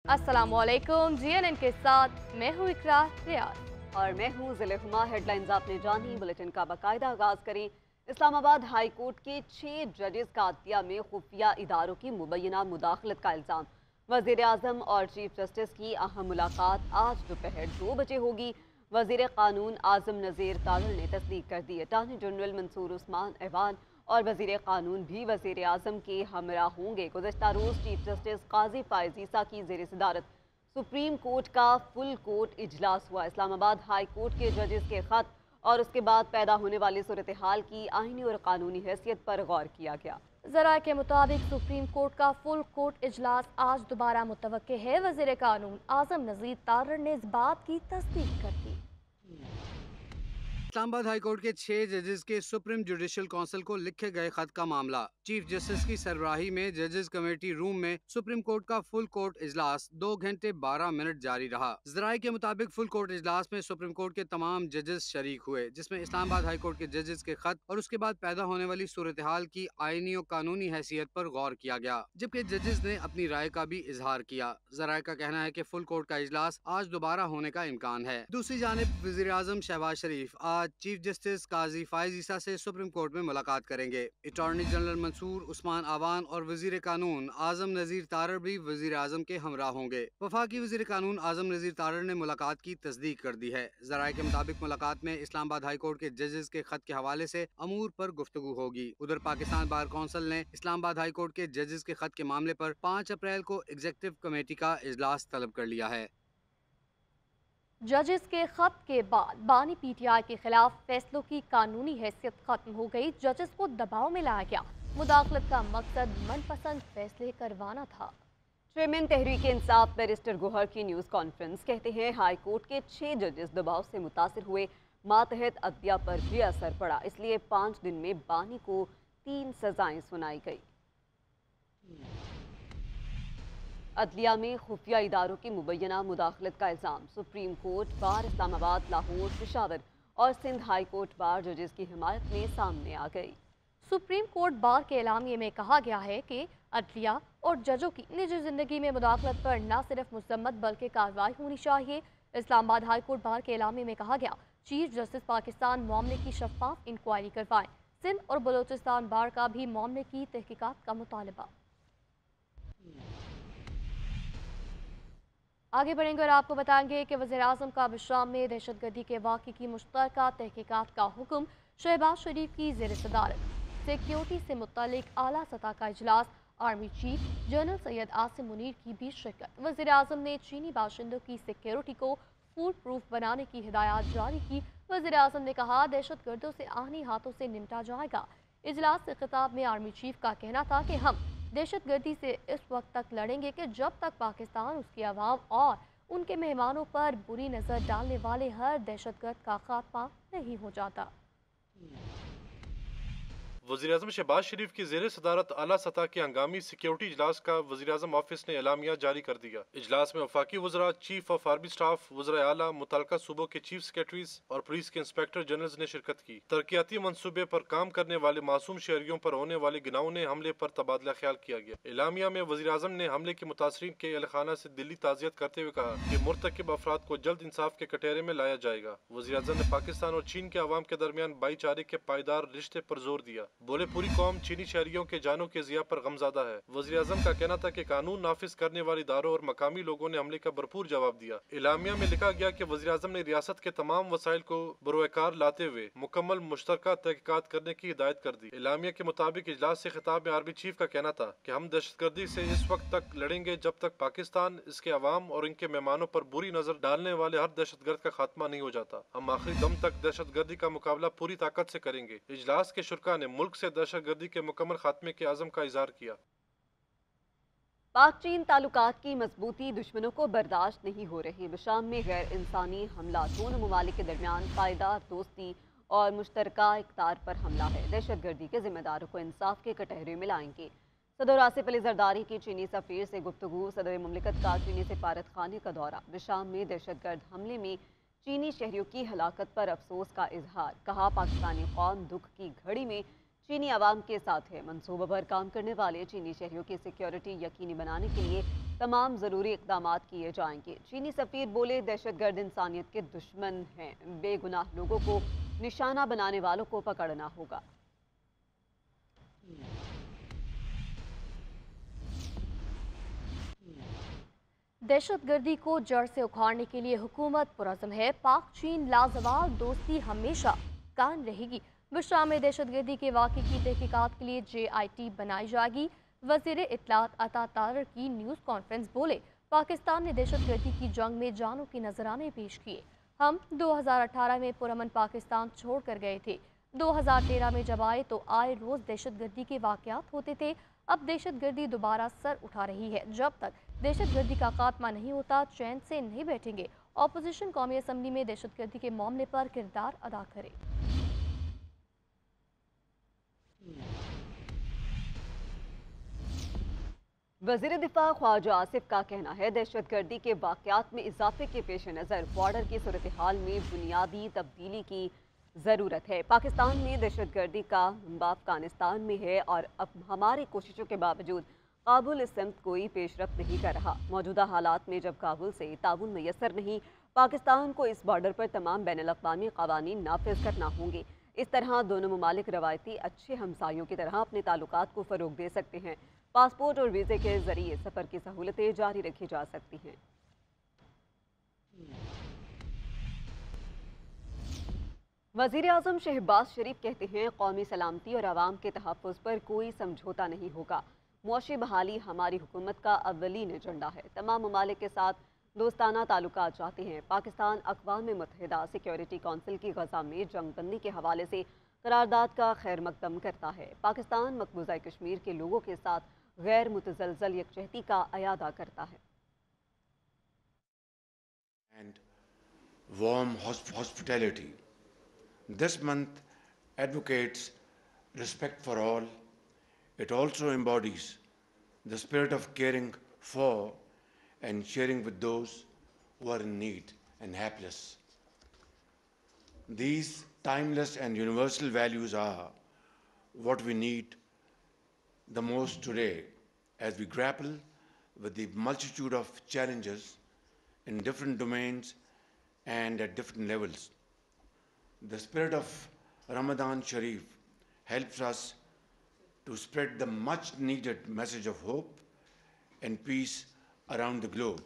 अस्सलामुअलैकुम। जीएनएन के साथ मैं हूँ इकरा रियाज और मैं हूँ ज़िले हुमा। हेडलाइंस आपने जानी, बुलेटिन का बाकायदा आगाज करें। इस्लामाबाद हाई कोर्ट के 6 जजेस का अदलिया में खुफिया इदारों की मुबैना मुदाखलत का इल्ज़ाम। वज़ीर आज़म और चीफ जस्टिस की अहम मुलाकात आज दोपहर 2 बजे होगी। वज़ीर कानून आज़म नज़ीर तारड़ ने तस्दीक कर दी। अटॉर्नी जनरल मंसूर उस्मान ऐवान और वज़ीर कानून भी वज़ीर आज़म के हमरा होंगे। गुज़श्ता रोज़ चीफ जस्टिस काजी फायज़ ईसा की ज़ेर सदारत सुप्रीम कोर्ट का फुल कोर्ट इजलास हुआ। इस्लामाबाद हाई कोर्ट के जजेस के खत और उसके बाद पैदा होने वाली सूरत हाल की आईनी और कानूनी हैसियत पर गौर किया गया। ज़राए के मुताबिक सुप्रीम कोर्ट का फुल कोर्ट इजलास आज दोबारा मुतवक्के है। वज़ीर कानून आज़म नज़ीर तारड़ ने इस बात की तस्दीक कर दी। इस्लामाबाद हाई कोर्ट के 6 जजेस के सुप्रीम जुडिशल काउंसिल को लिखे गए खत का मामला। चीफ जस्टिस की सरबराही में जजेस कमेटी रूम में सुप्रीम कोर्ट का फुल कोर्ट इजलास 2 घंटे 12 मिनट जारी रहा। ज़राए के मुताबिक फुल कोर्ट इजलास में सुप्रीम कोर्ट के तमाम जजेस शरीक हुए, जिसमें इस्लामाबाद हाई कोर्ट के जजेस के खत और उसके बाद पैदा होने वाली सूरत हाल की आईनी और कानूनी हैसियत पर गौर किया गया, जबकि जजेस ने अपनी राय का भी इजहार किया। ज़राए का कहना है कि फुल कोर्ट का इजलास आज दोबारा होने का इम्कान है। दूसरी जानिब वज़ीर आज़म शहबाज शरीफ आज चीफ जस्टिस काजी फायज़ ईसा से सुप्रीम कोर्ट में मुलाकात करेंगे। अटॉर्नी जनरल मंसूर उस्मान आवान और वज़ीर कानून आज़म नज़ीर तारड़ भी वज़ीर आज़म के हमरा होंगे। वफाकी वज़ीर कानून आज़म नज़ीर तारड़ ने मुलाकात की तस्दीक कर दी है। ज़राए के मुताबिक मुलाकात में इस्लामाबाद हाई कोर्ट के जजेस के खत के हवाले से अमूर पर गुफ्तगू होगी। उधर पाकिस्तान बार कौंसिल ने इस्लामाबाद हाई कोर्ट के जजेस के खत के मामले पर 5 अप्रैल को एग्जीक्यूटिव कमेटी का इजलास तलब कर लिया है। जजेस के खत के बाद बानी पीटीआई के खिलाफ फैसलों की कानूनी हैसियत खत्म हो गई। जजेस को दबाव में लाया गया। मुदाखलत का मकसद मनपसंद फैसले करवाना था। चेयरमैन तहरीक इंसाफ बैरिस्टर गोहर की न्यूज़ कॉन्फ्रेंस कहते हैं हाई कोर्ट के 6 जजेस दबाव से मुतासिर हुए। मातहत अदलिया पर भी असर पड़ा, इसलिए 5 दिन में बानी को 3 सजाएं सुनाई गई। अदलिया में खुफिया इदारों की मुबैना मुदाखलत का इल्ज़ाम। Supreme court bar Islamabad, Lahore, Peshawar और सिंध हाई कोर्ट बार जजेस की हिमायत में सामने आ गई। सुप्रीम कोर्ट बार के एलामिये में कहा गया है कि अदलिया और जजों की निजी जिंदगी में मुदाखलत पर न सिर्फ मजम्मत बल्कि कार्रवाई होनी चाहिए। इस्लामाबाद हाई कोर्ट बार के एलामिये में कहा गया, चीफ जस्टिस पाकिस्तान मामले की शफाफ इंक्वायरी करवाएं। सिंध और बलोचिस्तान बार का भी मामले की तहकीकात का मुतालबा। आगे बढ़ेंगे और आपको बताएंगे कि वज़ीर आज़म का शाम में दहशतगर्दी के वाक़े की मुश्तरका तहकीकात का हुक्म। शहबाज शरीफ की ज़ेर सदारत सिक्योरिटी से मुतल्लिक आला सतह का इजलास। Army chief general Syed Asim Munir की भी शिरकत। वज़ीर आज़म ने चीनी बाशिंदों की सिक्योरिटी को फूल प्रूफ बनाने की हिदायत जारी की। वज़ीर आज़म ने कहा, दहशतगर्दों से आनी हाथों से निपटा जाएगा। इजलास से खिताब में आर्मी चीफ का कहना था कि हम दहशतगर्दी से इस वक्त तक लड़ेंगे कि जब तक पाकिस्तान, उसकी आवाम और उनके मेहमानों पर बुरी नज़र डालने वाले हर दहशतगर्द का खात्मा नहीं हो जाता। वज़ीर-ए-आज़म शहबाज शरीफ की ज़ेर सदारत आला सतह के हंगामी सिक्योरिटी इजलास का वज़ीर-ए-आज़म ऑफिस ने एलामिया जारी कर दिया। इजलास में वफाकी वज़रा, चीफ ऑफ आर्मी स्टाफ, वज़रा आला, मुतल्लिका सूबों के चीफ सेक्रेटरीज और पुलिस के इंस्पेक्टर जनरल्स ने शिरकत की। तरक्याती मनसूबे पर काम करने वाले मासूम शहरियों पर होने वाले गिनाउने हमले पर तबादला ख्याल किया गया। एलामिया में वज़ीर-ए-आज़म ने हमले के मुतासरीन के अहलखाना से दिली ताज़ियत करते हुए कहा कि मुर्तकिब अफराद को जल्द इंसाफ के कटहरे में लाया जाएगा। वज़ीर-ए-आज़म ने पाकिस्तान और चीन के अवाम के दरमियान भाईचारे के पायदार रिश्ते पर जोर दिया। बोले, पूरी कौम चीनी शहरियों के जानों के ज़िया पर गमज़दा है। वज़ीर-ए-आज़म का कहना था कि कानून नाफिज करने वाले इदारों और मकामी लोगों ने हमले का भरपूर जवाब दिया। इलामिया में लिखा गया कि वज़ीर-ए-आज़म ने रियासत के तमाम वसाइल को बरोएकार लाते हुए मुकम्मल मुश्तरका तहकीकात करने की हिदायत कर दी। इलामिया के मुताबिक इजलास से खिताब में आर्मी चीफ का कहना था कि हम दहशतगर्दी से इस वक्त तक लड़ेंगे जब तक पाकिस्तान, इसके अवाम और इनके मेहमानों पर बुरी नजर डालने वाले हर दहशतगर्द का खात्मा नहीं हो जाता। हम आखिरी दम तक दहशतगर्दी का मुकाबला पूरी ताकत से करेंगे। इजलास के शुरा ने मुल्क से दहशतगर्दी के मुकम्मल खात्मे के आज़म का इज़हार किया। पाक चीन ताल्लुकात की मजबूती दुश्मनों को बर्दाश्त नहीं हो रही। शाम में गैर इंसानी हमला दोनों ममालिक के दरमियान पायदार दोस्ती और मुश्तरका इक़्तिदार पर हमला है। दहशतगर्दी के जिम्मेदारों को इंसाफ के कटहरे में लाएंगे। सदर आसिफ अली जरदारी की चीनी सफ़ीर से गुफ्तगू। सदर मुमलिकत का चीनी सिफारत खाने का दौरा। शाम में दहशतगर्द हमले में चीनी शहरियों की हलाकत पर अफसोस का इजहार। कहा, पाकिस्तानी कौम दुख की घड़ी में चीनी आवाम के साथ है। मनसूबा पर काम करने वाले चीनी शहरियों की सिक्योरिटी यकीनी बनाने के लिए तमाम ज़रूरी इक़दामात किए जाएंगे। चीनी सफ़ीर बोले, दहशत गर्द इंसानियत के दुश्मन हैं, बेगुनाह लोगों को निशाना बनाने वालों को पकड़ना होगा। दहशतगर्दी को जड़ से उखाड़ने के लिए हुकूमत पुरज़म है। पाक चीन लाजवाल दोस्ती हमेशा कायम रहेगी। बुशरा में दहशतगर्दी के वाक़े की तहकीकात के लिए JIT बनाई जाएगी। वज़ीर इत्तलात अता तारर की न्यूज़ कॉन्फ्रेंस बोले, पाकिस्तान ने दहशतगर्दी की जंग में जानों के नजराने पेश किए। हम 2018 में पुरअमन पाकिस्तान छोड़ कर गए थे। 2013 में जब आए तो आए रोज़ दहशतगर्दी के वाक़यात होते थे। अब दहशतगर्दी दोबारा सर उठा रही है। जब तक दहशतगर्दी का खात्मा नहीं होता, चैन से नहीं बैठेंगे। अपोजिशन कौमी असम्बली में दहशतगर्दी के मामले पर किरदार अदा करे। वज़ीर दिफा ख्वाजा आसिफ का कहना है, दहशतगर्दी के वाक़यात में इजाफे के पेश नज़र बॉर्डर की सूरत हाल में बुनियादी तब्दीली की ज़रूरत है। पाकिस्तान में दहशतगर्दी का मंबा अफगानिस्तान में है और अब हमारी कोशिशों के बावजूद काबुल इस समत कोई पेशरफ्त नहीं कर रहा। मौजूदा हालात में जब काबुल से ताउन मैसर नहीं, पाकिस्तान को इस बॉर्डर पर तमाम बैनुल-अक़वामी क़वानीन नाफिज करना होंगे। इस तरह दोनों ममालिक रवायती अच्छे हमसायों की तरह अपने ताल्लुकात को फ़रोग दे सकते हैं। पासपोर्ट और वीज़े के ज़रिए सफ़र की सहूलतें जारी रखी जा सकती हैं। वज़ीर आज़म शहबाज शरीफ कहते हैं, कौमी सलामती और आवाम के तहफ़्फ़ुज़ पर कोई समझौता नहीं होगा। मुआशी बहाली हमारी हुकूमत का अव्वलीन एजेंडा है। तमाम ममालिक के साथ दोस्ताना ताल्लुकात चाहते हैं। पाकिस्तान अक़वाम मुत्तहिदा सिक्योरिटी कौंसिल की गज़ा में जंगबंदी के हवाले से करारदाद का खैर मकदम करता है। पाकिस्तान मकबूजा कश्मीर के लोगों के साथ गैर मुतज़लज़ल यकजहती का अयादा करता है। And warm hospitality. This month advocates respect for all. It also embodies the spirit of caring for and sharing with those who are in need and helpless. These timeless and universal values are what we need the most today as we grapple with the multitude of challenges in different domains and at different levels. The spirit of Ramadan Sharif helps us to spread the much needed message of hope and peace around the globe.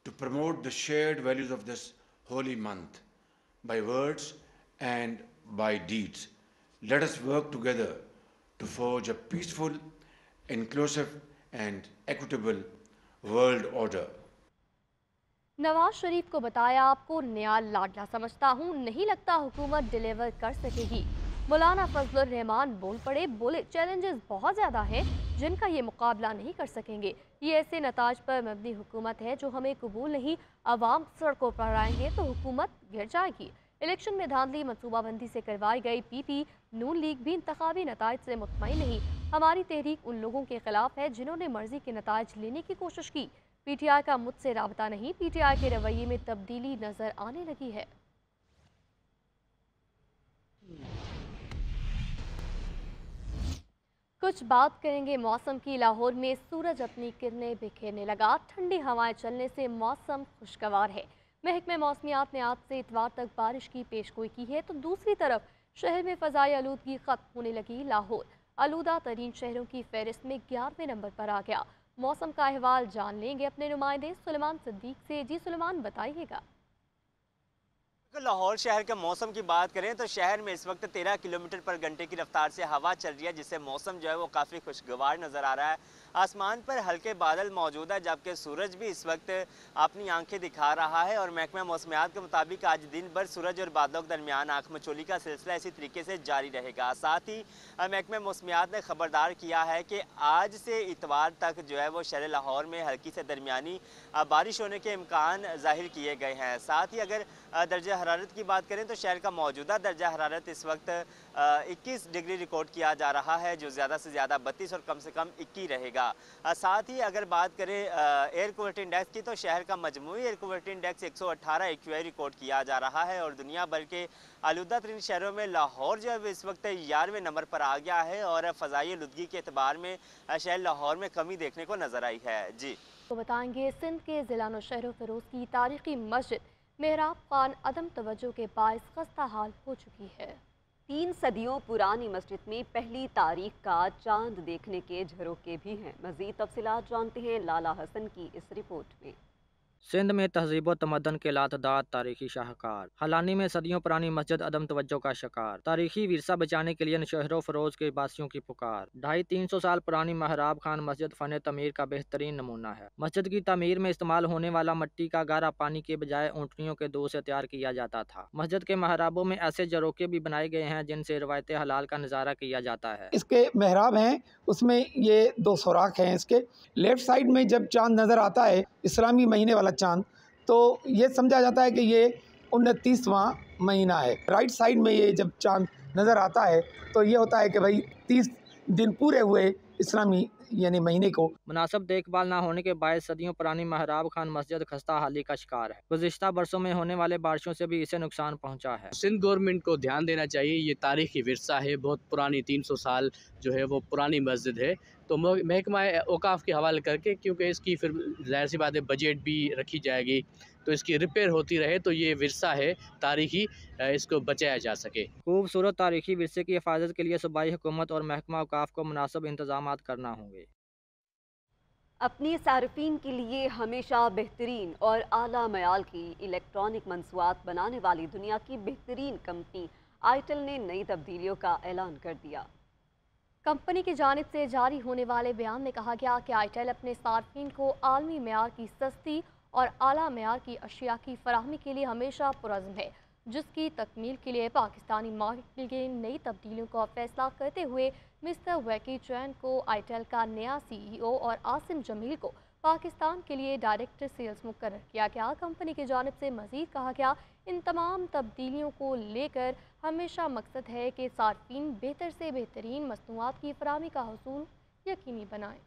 To promote the shared values of this holy month by words and by deeds, let us work together to forge a peaceful, inclusive and equitable world order. Nawaz Sharif को बताया, आपको नया लाडला समझता हूँ, नहीं लगता हुकूमत डिलीवर कर सकेगी। मौलाना फजलुर रहमान बोल पड़े, बोले चैलेंजेस बहुत ज़्यादा हैं जिनका ये मुकाबला नहीं कर सकेंगे। ये ऐसे नताज पर मबनी हुकूमत है जो हमें कबूल नहीं। अवाम सड़कों पर आएंगे तो हुकूमत गिर जाएगी। इलेक्शन में धांधली मनसूबाबंदी से करवाई गई PP नून लीग भी इंतखाबी नताज से मुतमईन नहीं। हमारी तहरीक उन लोगों के खिलाफ है जिन्होंने मर्जी के नताज लेने की कोशिश की। PTI का मुझसे राबता नहीं, PTI के रवैये में तब्दीली नजर आने लगी है। कुछ बात करेंगे मौसम की। लाहौर में सूरज अपनी किरणें बिखेरने लगा, ठंडी हवाएं चलने से मौसम खुशगवार है। महकमे मौसमियात ने आज से इतवार तक बारिश की पेशगोई की है, तो दूसरी तरफ शहर में फ़ज़ाई आलूदगी ख़त्म होने लगी। लाहौर आलूदा तरीन शहरों की फहरिस्त में 11वें नंबर पर आ गया। मौसम का अहवाल जान लेंगे अपने नुमाइंदे सुलेमान सिद्दीक से। जी सुलेमान, बताइएगा। लाहौर शहर के मौसम की बात करें तो शहर में इस वक्त 13 किलोमीटर पर घंटे की रफ्तार से हवा चल रही है, जिससे मौसम जो है वो काफ़ी खुशगवार नज़र आ रहा है। आसमान पर हल्के बादल मौजूद है, जबकि सूरज भी इस वक्त अपनी आंखें दिखा रहा है। और महकमा मौसमियात के मुताबिक आज दिन भर सूरज और बादलों के दरमियान आँख मचोली का सिलसिला इसी तरीके से जारी रहेगा। साथ ही महकमा मौसमियात ने खबरदार किया है कि आज से इतवार तक जो है वो शहर लाहौर में हल्की से दरमियानी बारिश होने के इम्कान जाहिर किए गए हैं। साथ ही अगर दर्जा हरारत की बात करें तो शहर का मौजूदा दर्जा हरारत इस वक्त 21 डिग्री रिकॉर्ड किया जा रहा है, जो ज़्यादा से ज़्यादा 32 और कम से कम 21 रहेगा। था। साथ ही अगर बात करें एयर क्वालिटी इंडेक्स की, तो शहर का मजमूई air quality index 118 AQI record किया जा रहा है और दुनिया भर के आलूदा तरीन शहरों में लाहौर जो है इस वक्त 11वें नंबर पर आ गया है और फ़ज़ाई आलूदगी के एतबार में शहर लाहौर में कमी देखने को नजर आई है। जी तो बताएंगे, सिंध के ज़िला नौशहर फिरोज की तारीखी मस्जिद मेहराब खान अदम तवज्जो के बायस खस्ता हाल हो चुकी है। 3 सदियों पुरानी मस्जिद में पहली तारीख का चांद देखने के झरोके भी हैं। मज़ीद तफसीलात जानते हैं लाला हसन की इस रिपोर्ट में। सिंध में तहजीब व तमद्दन के लातदार तारीखी शाहकार, हलानी में सदियों पुरानी मस्जिद अदम तवज्जो का शिकार, तारीखी विरसा बचाने के लिए नौशहरों फरोज के बासियों की पुकार। 250-300 साल पुरानी मेहराब खान मस्जिद फ़न तमीर का बेहतरीन नमूना है। मस्जिद की तमीर में इस्तेमाल होने वाला मिट्टी का गारा पानी के बजाय ऊँटनियों के दूध से तैयार किया जाता था। मस्जिद के मेहराबों में ऐसे जरोके भी बनाए गए हैं जिनसे रवायत हलाल का नज़ारा किया जाता है। इसके मेहराब हैं, उसमें ये 2 सुराख हैं। इसके लेफ्ट साइड में जब चांद नज़र आता है, इस्लामी महीने वाला चांद, तो ये समझा जाता है कि ये 29वां महीना है। राइट साइड में ये जब चांद नज़र आता है तो ये होता है कि भाई 30 दिन पूरे हुए इस्लामी यानी महीने को। मुनासिब देखभाल न होने के बायस सदियों पुरानी मेहराब खान मस्जिद खस्ता हाली का शिकार है। गुज़िश्ता बरसों में होने वाले बारिशों से भी इसे नुकसान पहुंचा है। सिंध गवर्नमेंट को ध्यान देना चाहिए, ये तारीखी विरसा है, बहुत पुरानी 300 साल जो है वो पुरानी मस्जिद है, तो महकमा औकाफ के हवाले करके, क्योंकि इसकी फिर ज़ाहिर सी बात है बजट भी रखी जाएगी, तो इसकी रिपेयर होती रहे तो ये विरसा है तारीखी, इसको बचाया जा सके। खूबसूरत तारीखी विरसे की हिफाजत के लिए सूबाई हुकूमत और महकमा औकाफ को मुनासिब इंतजामात करना होंगे। अपनी सार्फिन के लिए हमेशा बेहतरीन और आला मयाल की इलेक्ट्रॉनिक मंसूआत बनाने वाली दुनिया की बेहतरीन कंपनी आईटेल ने नई तब्दीलियों का ऐलान कर दिया। कंपनी की जानिब से जारी होने वाले बयान में कहा गया कि आईटेल अपने सार्फिन को आलमी मेयार की सस्ती और आला मेयार की अशिया की फराहमी के लिए हमेशा पुरज़्म है, जिसकी तकमील के लिए पाकिस्तानी मार्केट के नई तब्दीलियों का फैसला करते हुए मिस्टर वैकी चैन को आईटेल का नया CEO और आसिम जमील को पाकिस्तान के लिए डायरेक्टर सेल्स मुकर्रर किया गया। कंपनी की जानिब से मज़ीद कहा गया, इन तमाम तब्दीलियों को लेकर हमेशा मकसद है कि सार्फिन बेहतर से बेहतरीन मसनूआत की फराहमी का हुसूल यकीनी बनाएं।